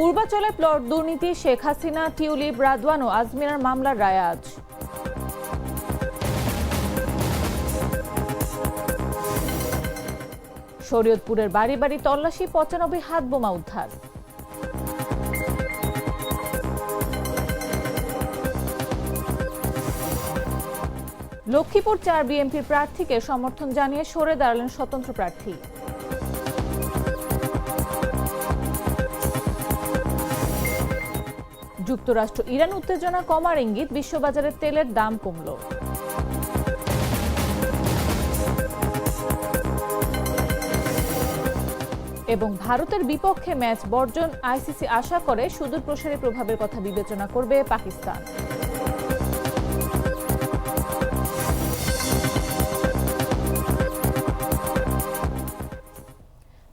পূর্বাচলে plot দুর্নীতি, Sheikh Hasina, tulip, Radwan ও আজমিরার মামলার রায় আজ। শরীয়তপুরের বাড়ি বাড়ি তল্লাশি, 95 হাত বোমা উদ্ধার। লক্ষ্মীপুর 4 বিএনপির প্রার্থীকে সমর্থন জানিয়ে সরে দাঁড়ালেন স্বতন্ত্র প্রার্থী। যুক্তরাষ্ট্র ইরান উত্তেজনা কমার ইঙ্গিত, বিশ্ববাজারে তেলের দাম কমল। এবং ভারতের বিপক্ষে ম্যাচ বর্জন, আইসিসি আশা করে সুদূর প্রসারী প্রভাবের কথা বিবেচনা করবে পাকিস্তান।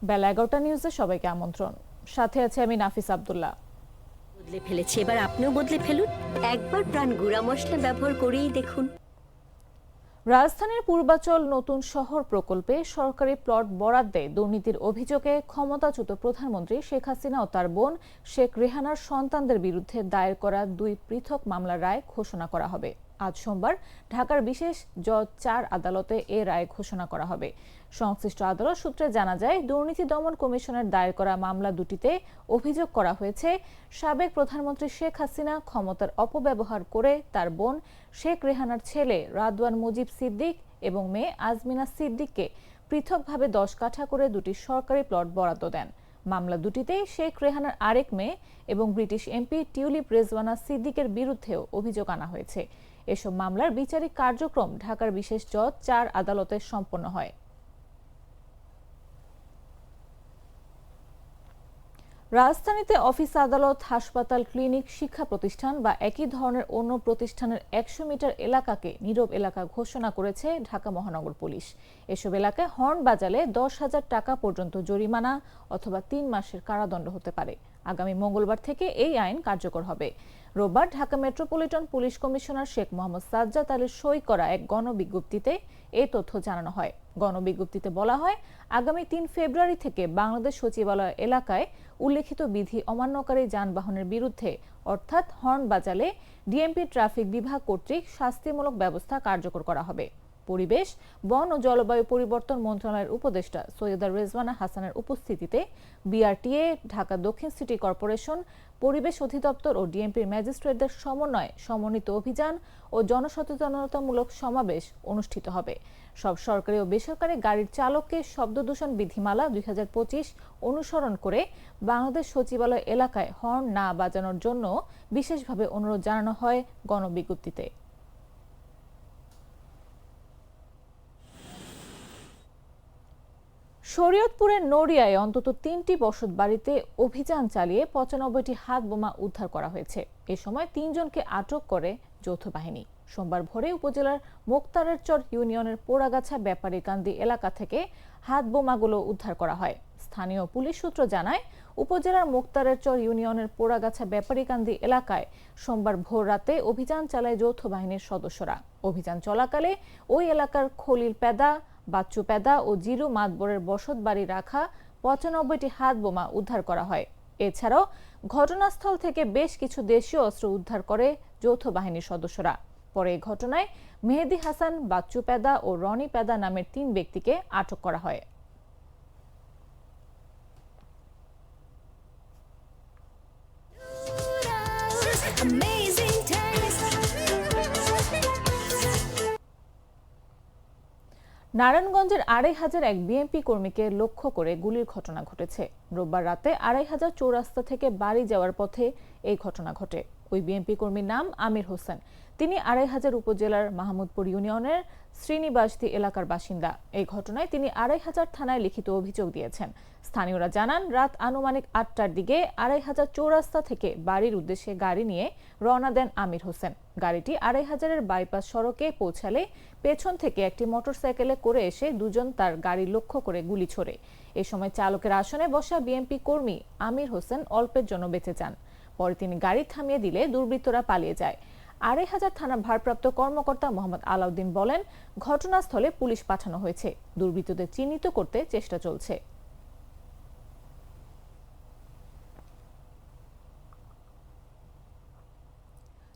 বেলা 11টা নিউজে সবাইকে আমন্ত্রণ। সাথে আছে আমি নাফিস আব্দুল্লাহ। বদলে ফেলেছে, এবার আপনিও বদলে ফেলুন। একবার প্রাণ গুঁড়া মশলা ব্যবহার করেই দেখুন। রাজধানীর পূর্বাচল নতুন শহর প্রকল্পে সরকারি প্লট বরাদ্দে দুর্নীতির অভিযোগে ক্ষমতাচ্যুত প্রধানমন্ত্রী শেখ হাসিনা ও তার বোন শেখ রেহানার সন্তানদের বিরুদ্ধে দায়ের করা 2 পৃথক মামলার রায় ঘোষণা করা হবে। আজ সোমবার ঢাকার বিশেষ জজ 4 আদালতে এ রায় ঘোষণা করা হবে। সংশ্লিষ্ট আদালত সূত্রে জানা যায়, দুর্নীতি দমন কমিশনের দায়ের করা মামলা দুটিতে অভিযোগ করা হয়েছে সাবেক প্রধানমন্ত্রী শেখ হাসিনা ক্ষমতার অপব্যবহার করে তার বোন শেখ রেহানার ছেলে রাদওয়ান মুজিব সিদ্দিক এবং মেয়ে আজমিনা সিদ্দিককে পৃথকভাবে 10 কাঠা করে 2টি সরকারি প্লট বরাদ্দ দেন। মামলা দুটিতেই শেখ রেহানার আরেক মেয়ে এবং ব্রিটিশ এমপি টিউলিপ রেজওয়ানা সিদ্দিকের বিরুদ্ধেও অভিযোগ আনা হয়েছে। এসব মামলার বিচারিক কার্যক্রম ঢাকার বিশেষ জজ 4 আদালতে সম্পন্ন হয়। রাজধানীতে অফিস, আদালত, হাসপাতাল, ক্লিনিক, শিক্ষা প্রতিষ্ঠান বা একই ধরনের অন্য প্রতিষ্ঠানের 100 মিটার এলাকাকে নীরব এলাকা ঘোষণা করেছে ঢাকা মহানগর পুলিশ। এসব এলাকায় হর্ন বাজালে 10,000 টাকা পর্যন্ত জরিমানা অথবা 3 মাসের কারাদণ্ড হতে পারে। আগামী মঙ্গলবার থেকে এই আইন কার্যকর হবে। রোববার Dhaka metropolitan police commissioner Sheikh Mohammad Sajjad আলীর সই করা এক গণবিজ্ঞপ্তিতে এ তথ্য জানানো হয়। গণবিজ্ঞপ্তিতে বলা হয়, আগামী 3 ফেব্রুয়ারি থেকে বাংলাদেশ সচিবালয় এলাকায় উল্লেখিত বিধি অমান্যকারী যানবাহনের বিরুদ্ধে অর্থাৎ হর্ন বাজালে ডিএমপি ট্রাফিক বিভাগ কর্তৃক শাস্তিমূলক ব্যবস্থা কার্যকর করা হবে। পরিবেশ, বন ও জলবায়ু পরিবর্তন মন্ত্রণালয়ের উপদেষ্টা সৈয়দা রেজওয়ানা হাসানের উপস্থিতিতে বিআরটিএ, ঢাকা দক্ষিণ সিটি কর্পোরেশন, পরিবেশ অধিদপ্তর ও ডিএমপির ম্যাজিস্ট্রেটদের সমন্বয়ে সমন্বিত অভিযান ও জনসচেতনতামূলক সমাবেশ অনুষ্ঠিত হবে। সব সরকারি ও বেসরকারি গাড়ির চালককে শব্দদূষণ বিধিমালা 2025 অনুসরণ করে বাংলাদেশ সচিবালয় এলাকায় হর্ন না বাজানোর জন্য বিশেষভাবে অনুরোধ জানানো হয় গণবিজ্ঞপ্তিতে। শরীয়তপুরের নড়িয়ায় অন্তত 3টি বসত বাড়িতে অভিযান চালিয়ে 95টি হাত বোমা উদ্ধার করা হয়েছে। এ সময় 3 জনকে আটক করে যৌথ বাহিনী। সোমবার ভোরে উপজেলার মোক্তারের চর ইউনিয়নের পোড়াগাছা ব্যাপারীকান্দি এলাকা থেকে হাত বোমাগুলো উদ্ধার করা হয়। স্থানীয় পুলিশ সূত্র জানায়, উপজেলার মোক্তারের চর ইউনিয়নের পোড়াগাছা ব্যাপারীকান্দি এলাকায় সোমবার ভোর রাতে অভিযান চালায় যৌথ বাহিনীর সদস্যরা। অভিযান চলাকালে ওই এলাকার খলিল পেদা, বাচ্চু পেদা ও জিরু মাতবরের বসত বাড়ি রাখা 95টি হাত বোমা উদ্ধার করা হয়। এছাড়াও ঘটনাস্থল থেকে বেশ কিছু দেশীয় অস্ত্র উদ্ধার করে যৌথ বাহিনীর সদস্যরা। পরে এই ঘটনায় মেহেদি হাসান, বাচ্চু পেদা ও রনি পেদা নামের 3 ব্যক্তিকে আটক করা হয়। নারায়ণগঞ্জের 2500 এক বিএনপি কর্মীকে লক্ষ্য করে গুলির ঘটনা ঘটেছে। রোববার রাতে 2500 চৌরাস্তা থেকে বাড়ি যাওয়ার পথে এই ঘটনা ঘটে। ওই বিএনপি কর্মীর নাম আমির হোসেন। তিনি 2500 উপজেলার মাহমুদপুর ইউনিয়নের শ্রীনিবাসদী এলাকার বাসিন্দা। এই ঘটনায় তিনি 2500 থানায় লিখিত অভিযোগ দিয়েছেন। স্থানীয়রা জানান, রাত আনুমানিক 8টার দিকে 2500 চৌরাস্তা থেকে বাড়ির উদ্দেশ্যে গাড়ি নিয়ে রওনা দেন আমির হোসেন। গাড়িটি 2500-এর বাইপাস সড়কে পৌঁছালে পেছন থেকে একটি মোটরসাইকেলে করে এসে 2 জন তার গাড়ি লক্ষ্য করে গুলি ছোড়ে। এ সময় চালকের আসনে বসা বিএনপি কর্মী আমির হোসেন অল্পের জন্য বেঁচে যান। পরে তিনি গাড়ি থামিয়ে দিলে দুর্বৃত্তরা পালিয়ে যায়। 2500 থানার ভারপ্রাপ্ত কর্মকর্তা মোহাম্মদ আলাউদ্দিন বলেন, ঘটনাস্থলে পুলিশ পাঠানো হয়েছে। দুর্বৃত্তদের চিহ্নিত করতে চেষ্টা চলছে।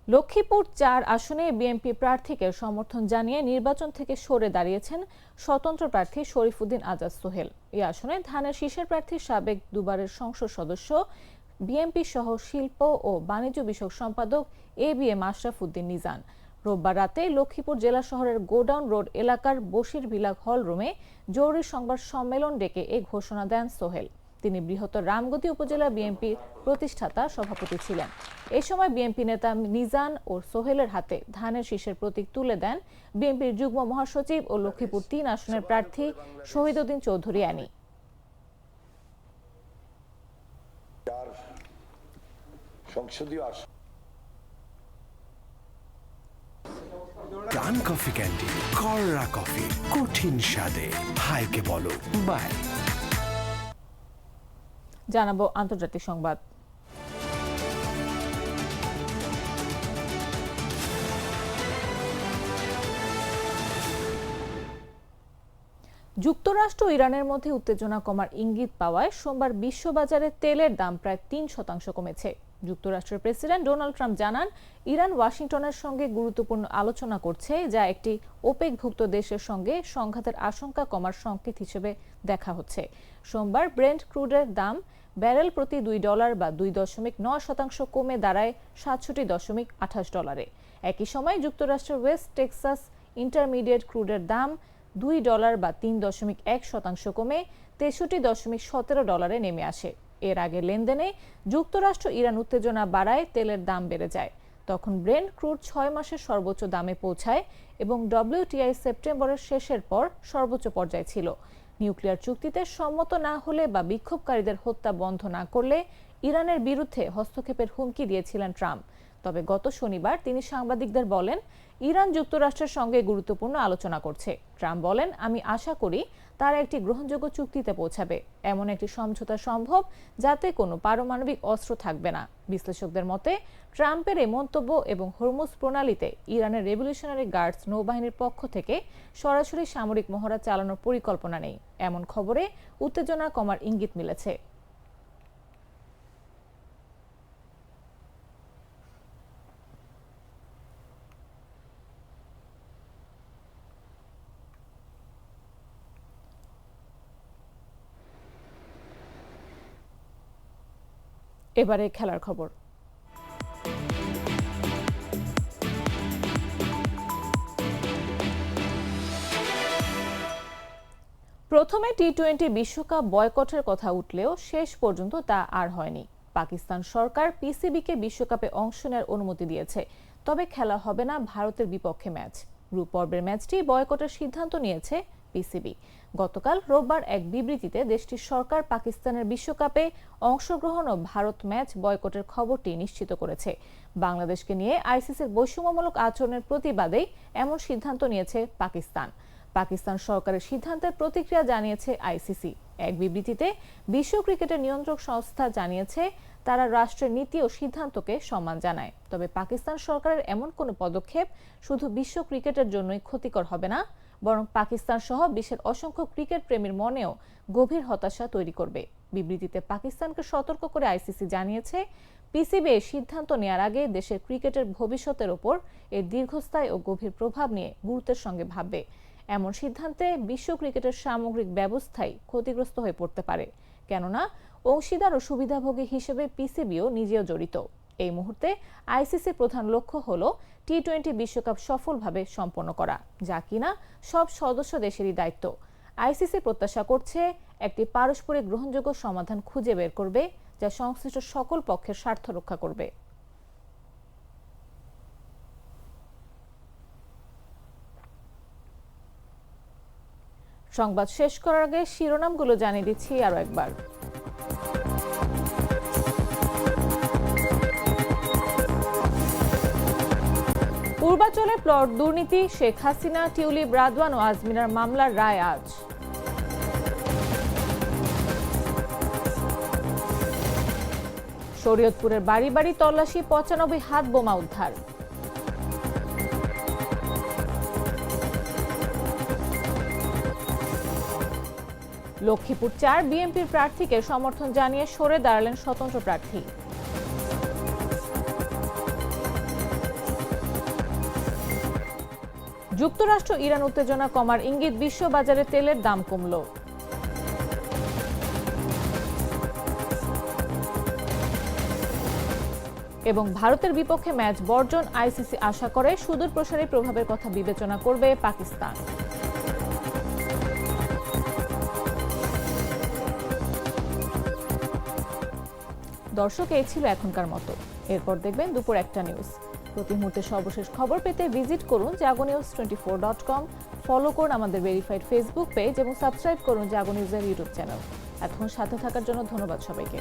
লক্ষ্মীপুর ৪ আসনে বিএনপি প্রার্থীকে সমর্থন জানিয়ে নির্বাচন থেকে সরে দাঁড়িয়েছেন স্বতন্ত্র প্রার্থী শরীফুদ্দিন আজাদ সোহেল। এই আসনে ধানের শীষের প্রার্থী সাবেক দুবারের সংসদ সদস্য, বিএনপি সহ শিল্প ও বাণিজ্য বিষয়ক সম্পাদক এবিএম আশরাফ উদ্দিন নিজান রোববার রাতে লক্ষ্মীপুর জেলা শহরের গোডাউন রোড এলাকার বশির বিলাগ হল রুমে জরুরি সংবাদ সম্মেলন ডেকে এ ঘোষণা দেন সোহেল। তিনি বৃহত্তর রামগতি উপজেলা বিএনপির প্রতিষ্ঠাতা সভাপতি ছিলেন। এ সময় বিএনপি নেতা নিজান ও সোহেলের হাতে ধানের শীষের প্রতীক তুলে দেন বিএনপির যুগ্ম মহাসচিব ও লক্ষ্মীপুর ৩ আসনের প্রার্থী শহীদউদ্দিন চৌধুরী আনি। প্রাণ কফি ক্যান্ডি, কররা কফি, কঠিন স্বাদে, হাইকে বলো বাই। জানাবো আন্তর্জাতিক সংবাদ। যুক্তরাষ্ট্র ও ইরানের মধ্যে উত্তেজনা কমার ইঙ্গিত পাওয়ায় সোমবার বিশ্ববাজারে তেলের দাম প্রায় ৩% কমেছে। যুক্তরাষ্ট্রের প্রেসিডেন্ট ডোনাল্ড ট্রাম্প জানান, ইরান ওয়াশিংটনের সঙ্গে গুরুত্বপূর্ণ আলোচনা করছে, যা একটি ওপেকভুক্ত দেশের সঙ্গে সংঘাতের আশঙ্কা কমার সংকেত হিসেবে দেখা হচ্ছে। সোমবার ব্রেন্ট ক্রুডের দাম ব্যারেল প্রতি $2 বা 2.9% কমে দাঁড়ায় $67.28। একই সময় যুক্তরাষ্ট্রের ওয়েস্ট টেক্সাস ইন্টারমিডিয়েট ক্রুডের দাম $2 বা 3.1% কমে $63.17 নেমে আসে। এর আগে লেনদেনে যুক্তরাষ্ট্র ইরান উত্তেজনা বাড়ায় তেলের দাম বেড়ে যায়। তখন ব্রেন্ট ক্রুড 6 মাসের সর্বোচ্চ দামে পৌঁছায় এবং WTI সেপ্টেম্বরের শেষের পর সর্বোচ্চ পর্যায়ে ছিল। নিউক্লিয়ার চুক্তিতে সম্মত না হলে বা বিক্ষোভকারীদের হত্যা বন্ধ না করলে ইরানের বিরুদ্ধে হস্তক্ষেপের হুমকি দিয়েছিলেন ট্রাম্প। তবে গত শনিবার তিনি সাংবাদিকদের বলেন, ইরান যুক্তরাষ্ট্রের সঙ্গে গুরুত্বপূর্ণ আলোচনা করছে। ট্রাম্প বলেন, আমি আশা করি তারা একটি গ্রহণযোগ্য চুক্তিতে পৌঁছাবে, এমন একটি সমঝোতা সম্ভব যাতে কোনো পারমাণবিক অস্ত্র থাকবে না। বিশ্লেষকদের মতে ট্রাম্পের এই মন্তব্য এবং হরমুজ প্রণালীতে ইরানের রেভলিউশনারি গার্ডস নৌবাহিনীর পক্ষ থেকে সরাসরি সামরিক মহড়া চালানোর পরিকল্পনা নেই, এমন খবরে উত্তেজনা কমার ইঙ্গিত মিলেছে। এবারে খেলার খবর। প্রথমে টি-20 বিশ্বকাপ বয়কটের কথা উঠলেও শেষ পর্যন্ত তা আর হয়নি। পাকিস্তান সরকার পিসিবিকে বিশ্বকাপে অংশ নেওয়ার অনুমতি দিয়েছে, তবে খেলা হবে না ভারতের বিপক্ষে ম্যাচ। গ্রুপ পর্বের ম্যাচটি বয়কটের সিদ্ধান্ত নিয়েছে পিসিবি। গতকাল রোববার এক বিবৃতিতে দেশটির সরকার পাকিস্তানের বিশ্বকাপে অংশগ্রহণ ও ভারত ম্যাচ বয়কটের খবরটি নিশ্চিত করেছে। বাংলাদেশকে নিয়ে আইসিসির বৈষম্যমূলক আচরণের প্রতিবাদেই এমন সিদ্ধান্ত নিয়েছে পাকিস্তান। পাকিস্তান সরকারের সিদ্ধান্তের প্রতিক্রিয়া জানিয়েছে আইসিসি। এক বিবৃতিতে বিশ্ব ক্রিকেটের নিয়ন্ত্রক সংস্থা জানিয়েছে, তারা রাষ্ট্রের নীতি ও সিদ্ধান্তকে সম্মান জানায়। তবে পাকিস্তান সরকারের এমন কোনো পদক্ষেপ শুধু বিশ্ব ক্রিকেটের জন্যই ক্ষতিকর হবে না, বরং পাকিস্তান সহ বিশ্বের অসংখ্য ক্রিকেট প্রেমীর মনেও গভীর হতাশা তৈরি করবে। বিবৃতিতে পাকিস্তানকে সতর্ক করে আইসিসি জানিয়েছে, পিসিবি এই সিদ্ধান্ত নেওয়ার আগে দেশের ক্রিকেটের ভবিষ্যতের ওপর এর দীর্ঘস্থায়ী ও গভীর প্রভাব নিয়ে গুরুত্বের সঙ্গে ভাববে। এমন সিদ্ধান্তে বিশ্ব ক্রিকেটের সামগ্রিক ব্যবস্থাই ক্ষতিগ্রস্ত হয়ে পড়তে পারে, কেননা অংশীদার ও সুবিধাভোগী হিসেবে পিসিবিও নিজেও জড়িত। এই মুহূর্তে আইসিসির প্রধান লক্ষ্য হল টি-20 বিশ্বকাপ সফলভাবে সম্পন্ন করা, যা কিনা সব সদস্য দেশেরই দায়িত্ব। আইসিসি প্রত্যাশা করছে একটি পারস্পরিক গ্রহণযোগ্য সমাধান খুঁজে বের করবে, যা সংশ্লিষ্ট সকল পক্ষের স্বার্থ রক্ষা করবে। সংবাদ শেষ করার আগে শিরোনামগুলো জানিয়ে দিচ্ছি আরো একবার। পূর্বাচলে প্লট দুর্নীতি, শেখ হাসিনা, টিউলিপ, রাদওয়ান ও আজমিরার মামলার রায় আজ। শরীয়তপুরের বাড়ি বাড়ি তল্লাশি, 95 হাত বোমা উদ্ধার। লক্ষ্মীপুর 4 বিএনপির প্রার্থীকে সমর্থন জানিয়ে সরে দাঁড়ালেন স্বতন্ত্র প্রার্থী। যুক্তরাষ্ট্র ইরান উত্তেজনা কমার ইঙ্গিত, বিশ্ববাজারে তেলের দাম কমল। এবং ভারতের বিপক্ষে ম্যাচ বর্জন, আইসিসি আশা করে সুদূর প্রসারী প্রভাবের কথা বিবেচনা করবে পাকিস্তান। দর্শক, এই ছিল এখনকার মতো। এরপর দেখবেন দুপুর 1টা নিউজ। প্রতি মুহূর্তে সর্বশেষ খবর পেতে ভিজিট করুন jagonews24.com, ফলো করুন আমাদের ভেরিফাইড ফেসবুক পেজ এবং সাবস্ক্রাইব করুন জাগো নিউজের ইউটিউব চ্যানেল। এখন সাথে থাকার জন্য ধন্যবাদ সবাইকে।